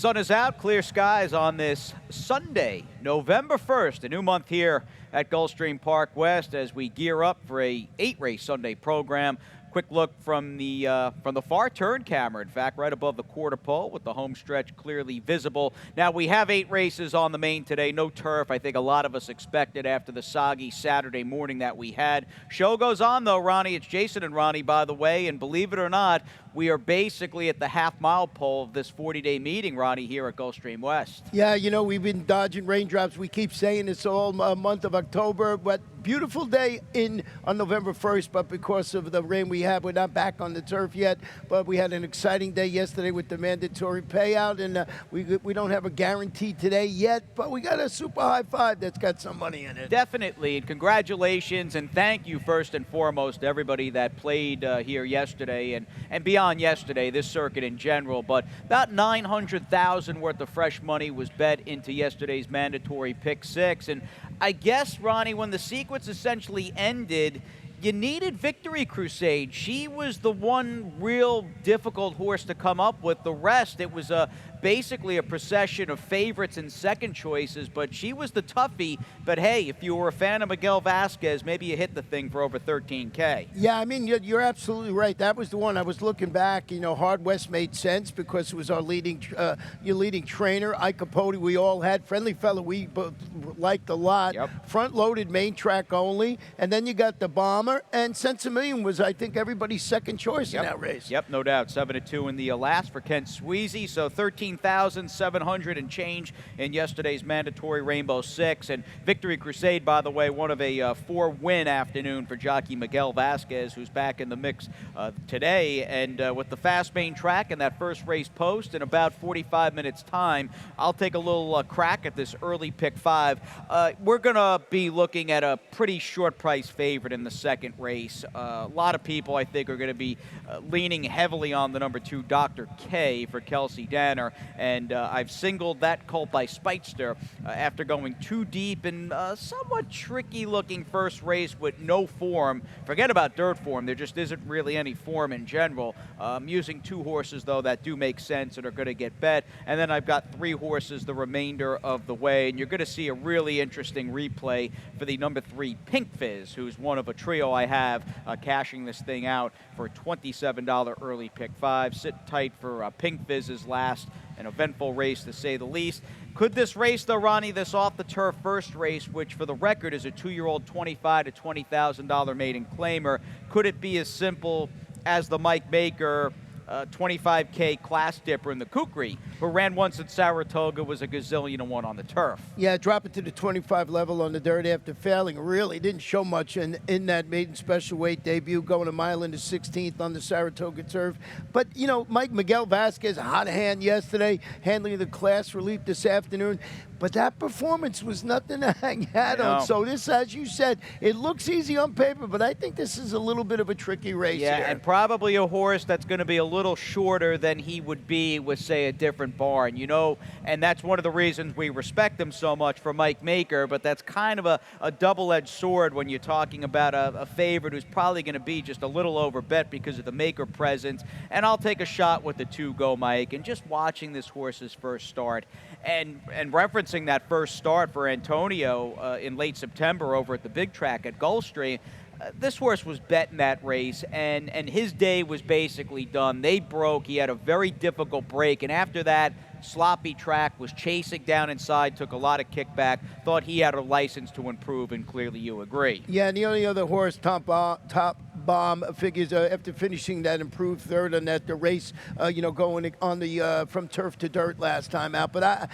Sun is out, clear skies on this Sunday, November 1st, a new month here at Gulfstream Park West as we gear up for a 8-race Sunday program. Quick look from the far turn camera, in fact, right above the quarter pole with the home stretch clearly visible. Now, we have 8 races on the main today, no turf. I think a lot of us expected after the soggy Saturday morning that we had. Show goes on, though, Ronnie. It's Jason and Ronnie, by the way, and believe it or not, we are basically at the half-mile pole of this 40-day meeting, Ronnie, here at Gulfstream West. Yeah, you know, we've been dodging raindrops. We keep saying it's all month of October, but beautiful day on November 1st, but because of the rain we had, we're not back on the turf yet, but we had an exciting day yesterday with the mandatory payout, and we don't have a guarantee today yet, but we got a super high five that's got some money in it. Definitely, and congratulations, and thank you first and foremost to everybody that played here yesterday and beyond yesterday, this circuit in general, but about $900,000 worth of fresh money was bet into yesterday's mandatory pick 6, and I guess, Ronnie, when the sequence essentially ended, you needed Victory Crusade. She was the one real difficult horse to come up with. The rest, it was basically a procession of favorites and second choices, but she was the toughie. But hey, if you were a fan of Miguel Vasquez, maybe you hit the thing for over $13K. Yeah, I mean, you're absolutely right. That was the one. I was looking back. You know, Hard West made sense because it was our leading trainer. Ike Capote, we all had. Friendly Fella, we both liked a lot. Yep. Front-loaded main track only. And then you got the Bomber. And Sense a Million was, I think, everybody's second choice in that race. Yep, no doubt. 7-2 in the last for Kent Sweezy. So 13,700 and change in yesterday's mandatory Rainbow 6. And Victory Crusade, by the way, one of a 4-win afternoon for jockey Miguel Vasquez, who's back in the mix today. And with the fast main track and that first race post in about 45 minutes time, I'll take a little crack at this early pick 5. We're going to be looking at a pretty short price favorite in the second race. A lot of people, I think, are going to be leaning heavily on the number 2, Dr. K, for Kelsey Danner, and I've singled that colt by Speightster after going too deep in a somewhat tricky-looking first race with no form. Forget about dirt form. There just isn't really any form in general. I'm using 2 horses, though, that do make sense and are going to get bet, and then I've got 3 horses the remainder of the way, and you're going to see a really interesting replay for the number 3, Pink Fizz, who's one of a trio I have cashing this thing out for a $27 early pick 5. Sit tight for Pink Fizz's last, an eventful race to say the least. Could this race, though, Ronnie, this off-the-turf first race, which for the record is a 2-year-old $25,000 to $20,000 maiden claimer, could it be as simple as the Mike Maker 25K class dipper in the Kukri, who ran once at Saratoga, was a gazillion to 1 on the turf? Yeah, drop it to the 25 level on the dirt after failing. Really didn't show much in that maiden special weight debut, going a mile into 16th on the Saratoga turf. But, you know, Miguel Vasquez, a hot hand yesterday, handling the class relief this afternoon. But that performance was nothing to hang hat on. So this, as you said, it looks easy on paper, but I think this is a little bit of a tricky race here. Yeah, and probably a horse that's going to be a little shorter than he would be with, say, a different barn, you know, and that's one of the reasons we respect him so much for Mike Maker, but that's kind of a double-edged sword when you're talking about a favorite who's probably going to be just a little over bet because of the Maker presence. And I'll take a shot with the 2 Go Mike, and just watching this horse's first start and referencing that first start for Antonio in late September over at the big track at Gulfstream, this horse was bet in that race, and his day was basically done. They broke. He had a very difficult break, and after that, sloppy track, was chasing down inside, took a lot of kickback, thought he had a license to improve, and clearly you agree. Yeah, and the only other horse, Top Bomb, figures after finishing that improved third on that the race, going on the from turf to dirt last time out. But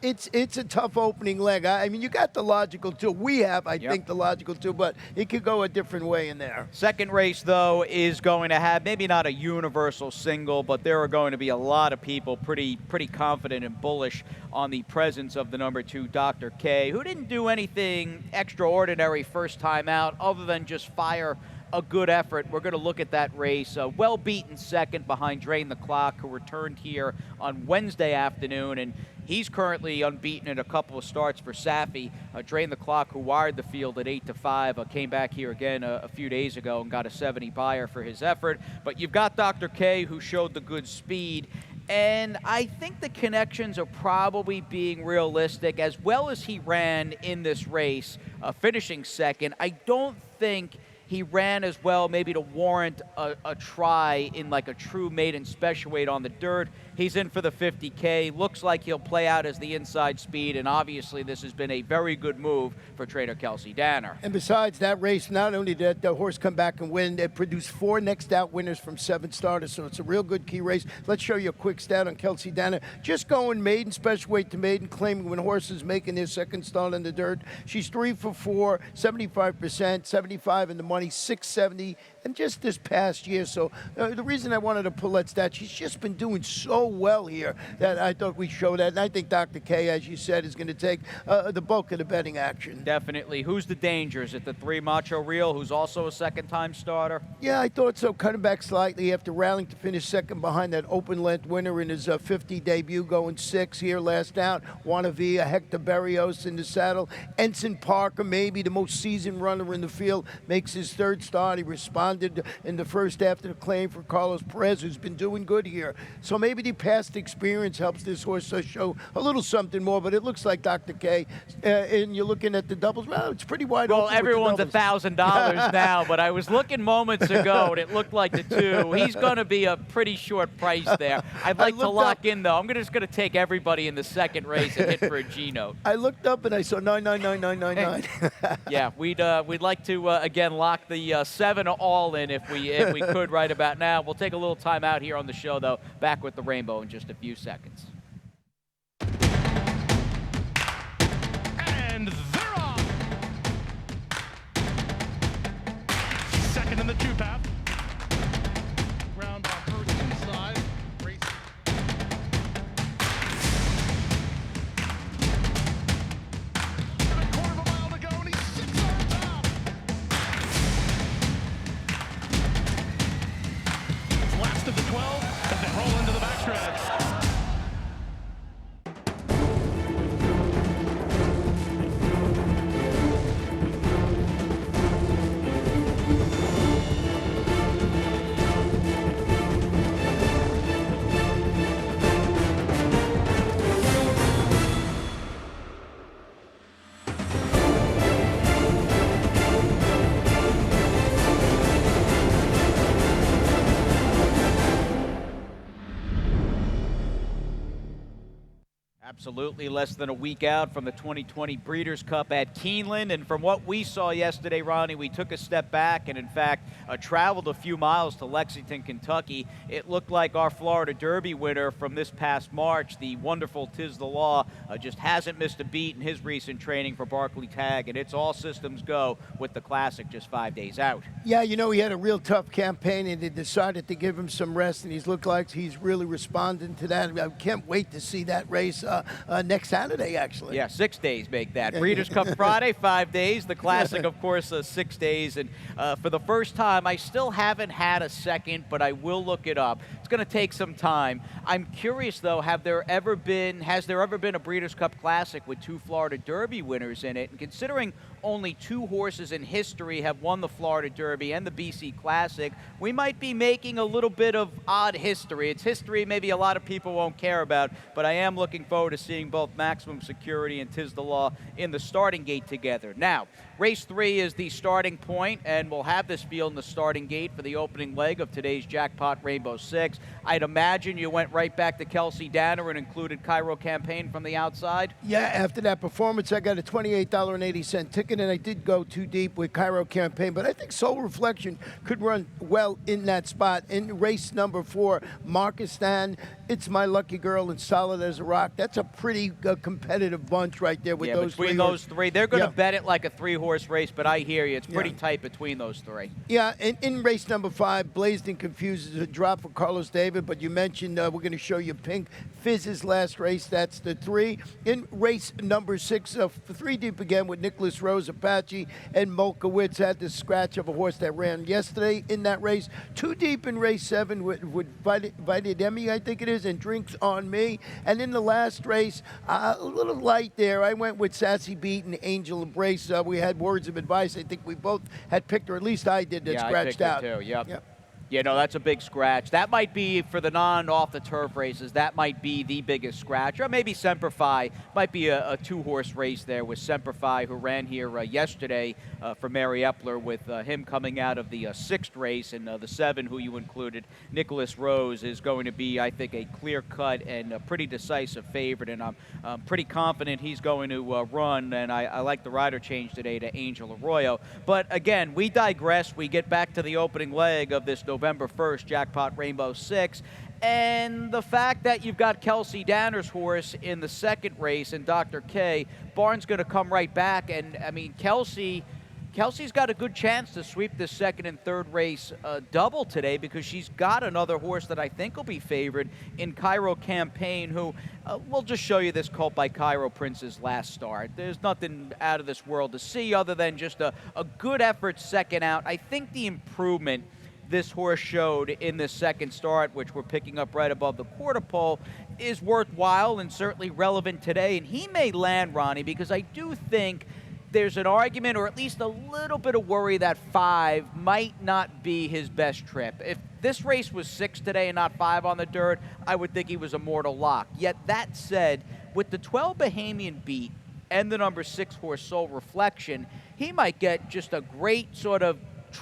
it's a tough opening leg. I mean, you got the logical 2. We have, I think, the logical 2, but it could go a different way in there. Second race, though, is going to have maybe not a universal single, but there are going to be a lot of people pretty confident and bullish on the presence of the number 2, Dr. K, who didn't do anything extraordinary first time out other than just fire a good effort. We're going to look at that race. Well beaten second behind Drain the Clock, who returned here on Wednesday afternoon, and he's currently unbeaten in a couple of starts for Safi. Drain the Clock, who wired the field at 8-5, came back here again a few days ago and got a 70 buyer for his effort. But you've got Dr. K, who showed the good speed. And I think the connections are probably being realistic. As well as he ran in this race, finishing second, I don't think he ran as well maybe to warrant a try in like a true maiden special weight on the dirt. He's in for the 50K. Looks like he'll play out as the inside speed, and obviously this has been a very good move for trainer Kelsey Danner. And besides that race, not only did the horse come back and win, it produced 4 next out winners from 7 starters, so it's a real good key race. Let's show you a quick stat on Kelsey Danner. Just going maiden special weight to maiden, claiming when horses making their second start in the dirt. She's 3 for 4, 75%, 75 in the money, 670, and just this past year. So the reason I wanted to pull that stat, she's just been doing so well here that I thought we'd show that. And I think Dr. K, as you said, is going to take the bulk of the betting action. Definitely. Who's the danger? Is it the 3 Macho Real, who's also a second-time starter? Yeah, I thought so. Cutting back slightly after rallying to finish second behind that open-length winner in his 50 debut, going 6 here last out. Wannabe, Hector Berrios in the saddle. Ensign Parker, maybe the most seasoned runner in the field, makes his 3rd start. He responded in the first half to the claim for Carlos Perez, who's been doing good here. So maybe the past experience helps this horse show a little something more, but it looks like Dr. K, and you're looking at the doubles, well, it's pretty wide open. Well, everyone's $1,000 now, but I was looking moments ago, and it looked like the 2. He's going to be a pretty short price there. I'd like to lock in, though. I'm just going to take everybody in the second race and hit for a G-note. I looked up, and I saw 99999. Yeah, we'd like to, again, lock the 7 all in if we could right about now. We'll take a little time out here on the show, though. Back with the Rainbow in just a few seconds. And they're off. Second in the 2-path. Round by first inside. Race. And a quarter of a mile to go, and he's 6 on top. Last of the 12 as they roll into the backstretch. Absolutely, less than a week out from the 2020 Breeders' Cup at Keeneland. And from what we saw yesterday, Ronnie, we took a step back and, in fact, traveled a few miles to Lexington, Kentucky. It looked like our Florida Derby winner from this past March, the wonderful Tiz the Law, just hasn't missed a beat in his recent training for Barclay Tagg, and it's all systems go with the Classic just 5 days out. Yeah, you know, he had a real tough campaign, and they decided to give him some rest, and he's looked like he's really responding to that. I can't wait to see that race next Saturday, actually. Yeah, 6 days make that. Breeders' Cup Friday, 5 days. The Classic, of course, 6 days. And for the first time, I still haven't had a second, but I will look it up. It's going to take some time. I'm curious, though, has there ever been a Breeders' Cup Classic with 2 Florida Derby winners in it? And considering only 2 horses in history have won the Florida Derby and the BC Classic, we might be making a little bit of odd history. It's history maybe a lot of people won't care about, but I am looking forward to seeing both Maximum Security and Tiz the Law in the starting gate together. Now, race 3 is the starting point, and we'll have this field in the starting gate for the opening leg of today's Jackpot Rainbow 6. I'd imagine you went right back to Kelsey Danner and included Cairo Campaign from the outside? Yeah, after that performance, I got a $28.80 ticket, and I did go too deep with Cairo Campaign, but I think Soul Reflection could run well in that spot. In race number 4, Markistan, It's My Lucky Girl, and Solid as a Rock. That's a pretty competitive bunch right there with those between three. Those three. They're going to bet it like a 3-horse race, but I hear you. It's pretty tight between those 3. Yeah, and in race number 5, Blazed and Confused is a drop for Carlos David, but you mentioned we're going to show you Pink Fizz's last race. That's the 3. In race number 6, 3 deep again with Nicholas Rose, Apache, and Molkowitz had the scratch of a horse that ran yesterday in that race. 2 deep in race 7 with Vitademi, I think it is, and Drinks on Me. And in the last race, a little light there. I went with Sassy Beat and Angel Embrace. We had words of advice. I think we both had picked, or at least I did, that scratched out. I picked it too, yep. Yeah, no, that's a big scratch. That might be, for the non-off-the-turf races, that might be the biggest scratch. Or maybe Semper Fi might be a two-horse race there with Semper Fi, who ran here yesterday for Mary Epler, with him coming out of the sixth race, and the 7, who you included, Nicholas Rose, is going to be, I think, a clear-cut and a pretty decisive favorite, and I'm pretty confident he's going to run, and I like the rider change today to Angel Arroyo. But again, we digress. We get back to the opening leg of this November 1st Jackpot Rainbow 6, and the fact that you've got Kelsey Danner's horse in the second race and Dr. K, Barnes going to come right back, and I mean, Kelsey's got a good chance to sweep this second and third race double today, because she's got another horse that I think will be favored in Cairo Campaign, who we'll just show you this colt by Cairo Prince's last start. There's nothing out of this world to see other than just a good effort second out. I think the improvement this horse showed in this second start, which we're picking up right above the quarter pole, is worthwhile and certainly relevant today. And he may land, Ronnie, because I do think there's an argument, or at least a little bit of worry, that 5 might not be his best trip. If this race was 6 today and not 5 on the dirt, I would think he was a mortal lock. Yet that said, with the 12 Bahamian beat and the number 6 horse Soul Reflection, he might get just a great sort of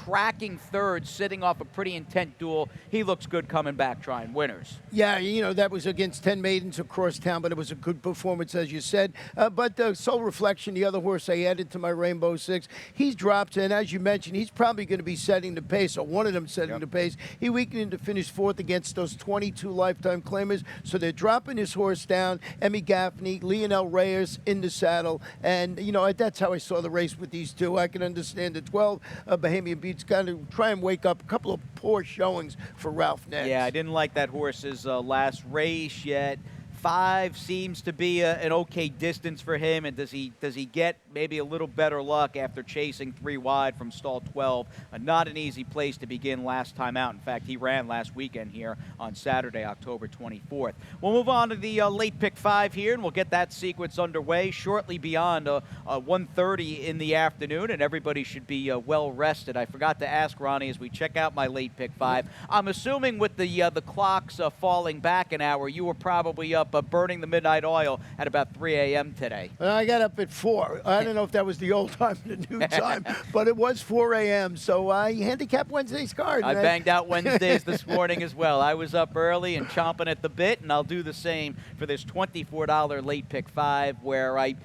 tracking third, sitting off a pretty intense duel. He looks good coming back trying winners. Yeah, you know, that was against 10 maidens across town, but it was a good performance, as you said. But Soul Reflection, the other horse I added to my Rainbow 6, he's dropped, and as you mentioned, he's probably going to be setting the pace, or one of them setting the pace. He weakened to finish 4th against those 22 lifetime claimers, so they're dropping his horse down. Emmy Gaffney, Lionel Reyes in the saddle, and, you know, that's how I saw the race with these two. I can understand the 12 Bahamian Beats kind of try and wake up a couple of poor showings for Ralph Nance. Yeah, I didn't like that horse's last race yet. 5 seems to be an okay distance for him, and does he get maybe a little better luck after chasing 3 wide from stall 12? Not an easy place to begin last time out. In fact, he ran last weekend here on Saturday, October 24th. We'll move on to the late pick 5 here, and we'll get that sequence underway shortly beyond 1:30 in the afternoon, and everybody should be well rested. I forgot to ask Ronnie as we check out my late pick 5. I'm assuming with the clocks falling back an hour, you were probably up burning the midnight oil at about 3 a.m. today. I got up at 4. I don't know if that was the old time or the new time, but it was 4 a.m. So I handicapped Wednesday's card. I banged out Wednesdays this morning as well. I was up early and chomping at the bit, and I'll do the same for this $24 late pick 5, where I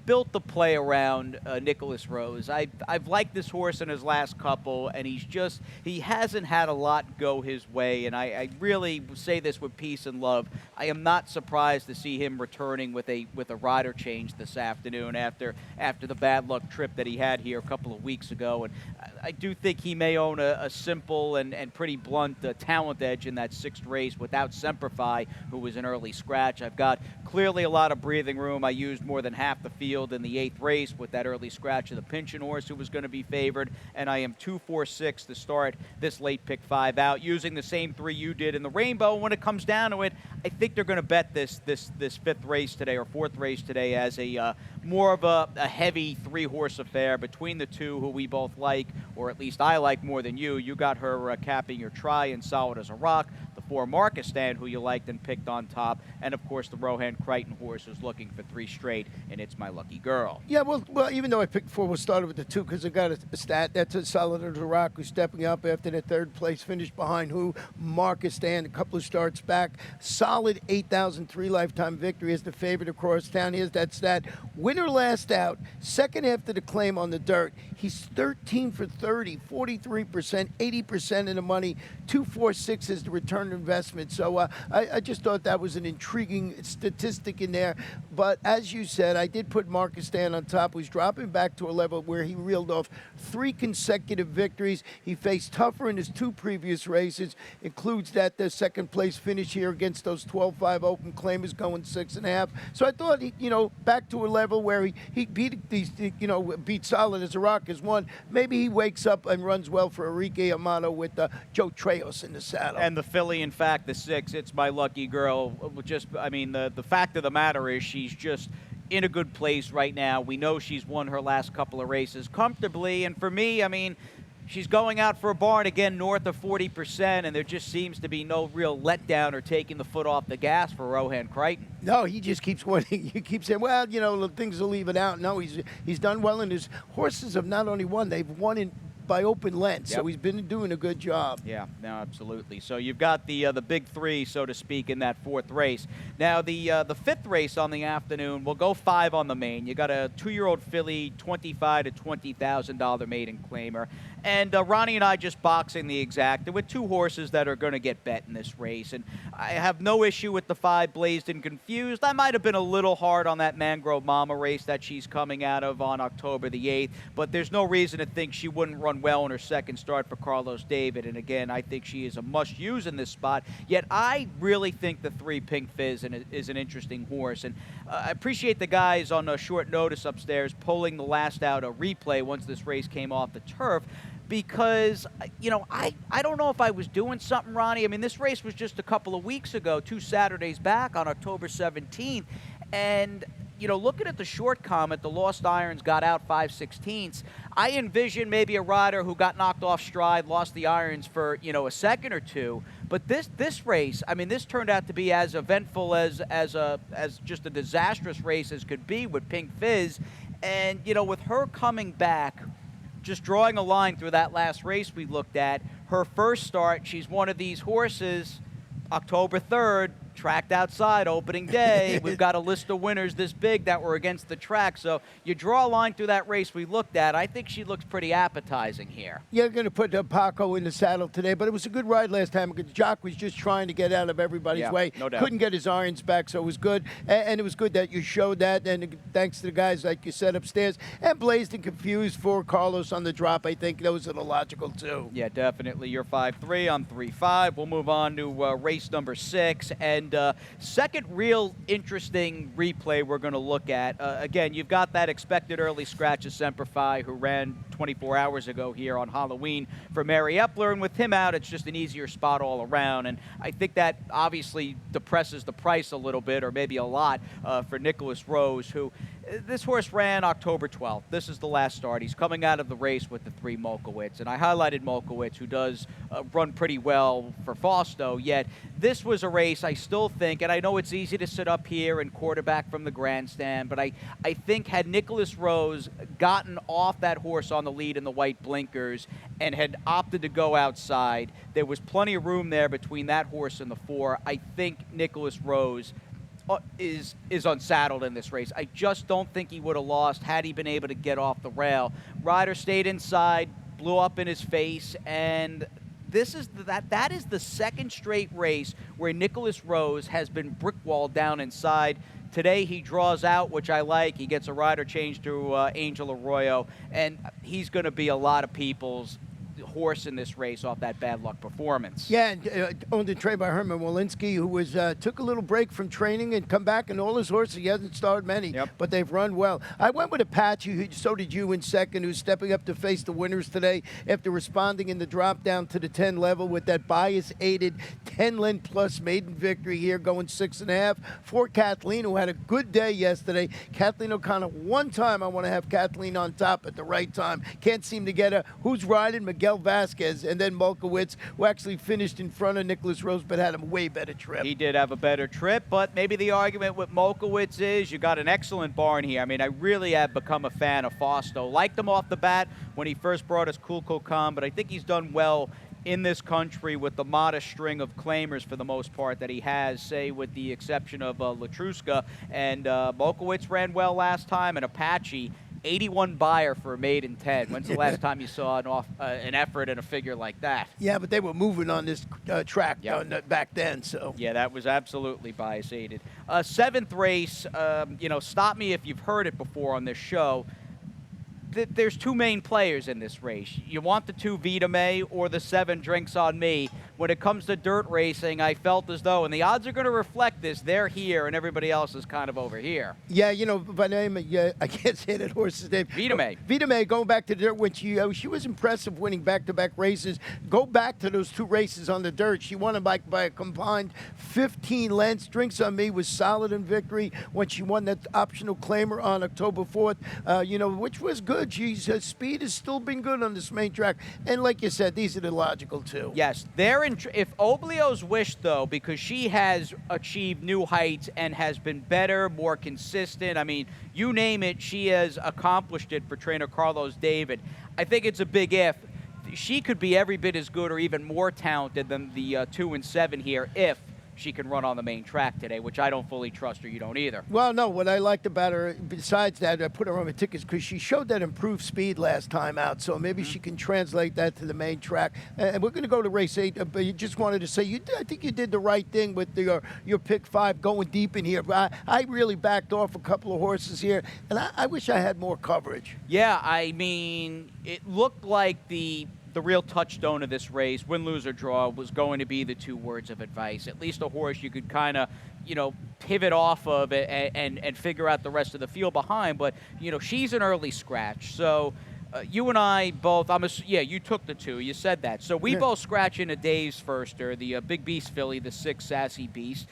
built the play around Nicholas Rose. I've liked this horse in his last couple, and he hasn't had a lot go his way, and I really say this with peace and love. I am not surprised to see him returning with a rider change this afternoon after the bad luck trip that he had here a couple of weeks ago. And I do think he may own a simple and pretty blunt talent edge in that 6th race without Semper Fi, who was an early scratch. I've got clearly a lot of breathing room. I used more than half the field in the 8th race with that early scratch of the Pinchin horse, who was going to be favored, and I am 2-4-6 to start this late pick 5 out, using the same 3 you did in the Rainbow. When it comes down to it, I think they're going to bet this 5th race today, or 4th race today, as a more of a heavy 3-horse affair between the two who we both like, or at least I like more than you. You got her capping your try and Solid as a Rock. The 4 Marcus Stand, who you liked and picked on top, and of course the Rohan Crichton horse, who's looking for 3 straight, and It's My Lucky Girl. Yeah, well, even though I picked 4, we'll start with the 2 because I got a stat. That's a Solid as a Rock, who's stepping up after the 3rd place finish behind who? Marcus Stand, a couple of starts back. Solid 8,003 lifetime victory as the favorite across town. Here's that stat. Winner last out, second after the claim on the dirt. He's 13 for 30, 43%, 80% in the money. 2-4-6 is the return on investment. So I just thought that was an intriguing statistic in there. But as you said, I did put Marcus Stan on top, who's dropping back to a level where he reeled off 3 consecutive victories. He faced tougher in his 2 previous races, includes that the 2nd place finish here against those 12-5 open claimers going 6.5. So I thought, back to a level where he beat these, beat Solid as a Rock as 1. Maybe he wakes up and runs well for Enrique Amato with Joe Trejos in the saddle. And the filly, in fact, the 6, It's My Lucky Girl. The fact of the matter is she's just in a good place right now. We know she's won her last couple of races comfortably, and for me, she's going out for a barn again north of 40%, and there just seems to be no real letdown or taking the foot off the gas for Rohan Crichton. No, he just keeps winning. He keeps saying, well, things will even out. No, he's done well, and his horses have not only won, they've won by open length, so he's been doing a good job. Yeah, no, absolutely. So you've got the big three, so to speak, in that fourth race. Now the fifth race on the afternoon, we'll go 5 on the main. You got a 2-year-old filly, $25,000 to $20,000 maiden claimer, and Ronnie and I just boxing the exact with 2 horses that are going to get bet in this race. And I have no issue with the 5 Blazed and Confused. I might have been a little hard on that Mangrove Mama race that she's coming out of on October the 8th, but there's no reason to think she wouldn't run well in her second start for Carlos David. And again, I think she is a must-use in this spot. Yet I really think the 3 Pink Fizz is an interesting horse. And I appreciate the guys on a short notice upstairs pulling the last out a replay once this race came off the turf, because, I don't know if I was doing something, Ronnie. I mean, this race was just a couple of weeks ago, 2 Saturdays back on October 17th. And, looking at the short comment, the Lost Irons got out 5/16. I envision maybe a rider who got knocked off stride, lost the irons for, a second or two. But this race, I mean, this turned out to be as eventful as just a disastrous race as could be with Pink Fizz. And, with her coming back, just drawing a line through that last race we looked at, her first start, she's one of these horses, October 3rd, tracked outside opening day. We've got a list of winners this big that were against the track. So you draw a line through that race we looked at. I think she looks pretty appetizing here. You're going to put Paco in the saddle today, but it was a good ride last time because Jock was just trying to get out of everybody's way. No doubt. Couldn't get his irons back, so it was good. And it was good that you showed that, and thanks to the guys like you said upstairs. And Blazed and Confused for Carlos on the drop. I think those are the logical too. Yeah, definitely. You're 5-3 on 3-5. We'll move on to race number 6. And second real interesting replay we're going to look at. Again, you've got that expected early scratch of Semper Fi, who ran 24 hours ago here on Halloween for Mary Epler. And with him out, it's just an easier spot all around. And I think that obviously depresses the price a little bit, or maybe a lot, for Nicholas Rose, who this horse ran October 12th. This is the last start. He's coming out of the race with the 3 Molkowitz. And I highlighted Molkowitz, who does run pretty well for Fausto. Yet this was a race I still think, and I know it's easy to sit up here and quarterback from the grandstand, but I think had Nicholas Rose gotten off that horse on the lead in the white blinkers and had opted to go outside, there was plenty of room there between that horse and the 4. I think Nicholas Rose is unsaddled in this race. I just don't think he would have lost had he been able to get off the rail. Ryder stayed inside, blew up in his face, and this is that is the second straight race where Nicholas Rose has been brickwalled down inside. Today he draws out, which I like. He gets a rider change to Angel Arroyo, and he's going to be a lot of people's horse in this race off that bad luck performance. Yeah, and owned and trained by Herman Walensky, who was took a little break from training and come back, and all his horses, he hasn't started many, but they've run well. I went with Apache, so did you in second, who's stepping up to face the winners today after responding in the drop down to the 10 level with that bias-aided 10-length plus maiden victory here, going 6.5 for Kathleen, who had a good day yesterday. Kathleen O'Connor, one time I want to have Kathleen on top at the right time. Can't seem to get her. Who's riding? Miguel Vasquez, and then Molkowitz, who actually finished in front of Nicholas Rose, but had a way better trip. He did have a better trip, but maybe the argument with Molkowitz is you got an excellent barn here. I mean, I really have become a fan of Fausto. Liked him off the bat when he first brought us Cool Kokan, but I think he's done well in this country with the modest string of claimers for the most part that he has, say with the exception of Latruska. And Molkowitz ran well last time, and Apache 81 buyer for a maiden 10. When's the last time you saw an effort and a figure like that? Yeah, but they were moving on this track back then, so. Yeah, that was absolutely bias-aided. Seventh race, stop me if you've heard it before on this show. There's 2 main players in this race. You want the 2 Vita May or the 7 Drinks on Me. When it comes to dirt racing, I felt as though, and the odds are going to reflect this, they're here and everybody else is kind of over here. Yeah, by name, I can't say that horse's name. Vita May. Vita May, going back to dirt, when she was impressive winning back-to-back races. Go back to those 2 races on the dirt. She won by a combined 15 lengths. Drinks on Me was solid in victory when she won that optional claimer on October 4th, which was good. good. Her speed has still been good on this main track. And like you said, these are the logical two. Yes, they're in. If Oblio's wish, though, because she has achieved new heights and has been better, more consistent. I mean, you name it, she has accomplished it for trainer Carlos David. I think it's a big if. She could be every bit as good or even more talented than the 2 and 7 here if she can run on the main track today, which I don't fully trust her. You don't either. Well, no, what I liked about her, besides that, I put her on my tickets because she showed that improved speed last time out, so maybe she can translate that to the main track. And we're going to go to race 8, but you just wanted to say, I think you did the right thing with your pick 5 going deep in here. But I really backed off a couple of horses here, and I wish I had more coverage. Yeah, I mean, it looked like the real touchstone of this race, win, lose, or draw, was going to be the 2 words of advice. At least a horse you could kind of, pivot off of it and figure out the rest of the field behind. But, she's an early scratch. So you and I both, you took the 2. You said that. So we both scratch in a Dave's firster, the Big Beast filly, the 6 Sassy Beast.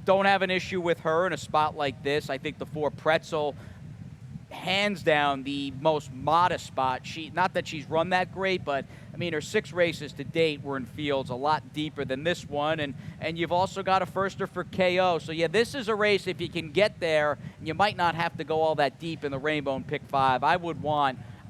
Don't have an issue with her in a spot like this. I think the 4 Pretzel, hands down the most modest spot. Not that she's run that great, but I mean her 6 races to date were in fields a lot deeper than this one, and you've also got a firster for KO. So yeah, this is a race if you can get there, you might not have to go all that deep in the rainbow and pick 5.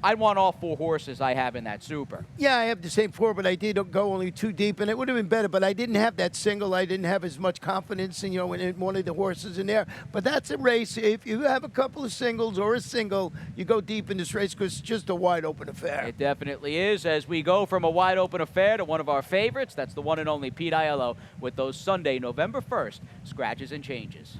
I'd want all 4 horses I have in that super. Yeah, I have the same 4, but I did go only 2 deep, and it would have been better, but I didn't have that single. I didn't have as much confidence in, in one of the horses in there. But that's a race. If you have a couple of singles or a single, you go deep in this race because it's just a wide-open affair. It definitely is. As we go from a wide-open affair to one of our favorites, that's the one and only Pete Aiello with those Sunday, November 1st, scratches and changes.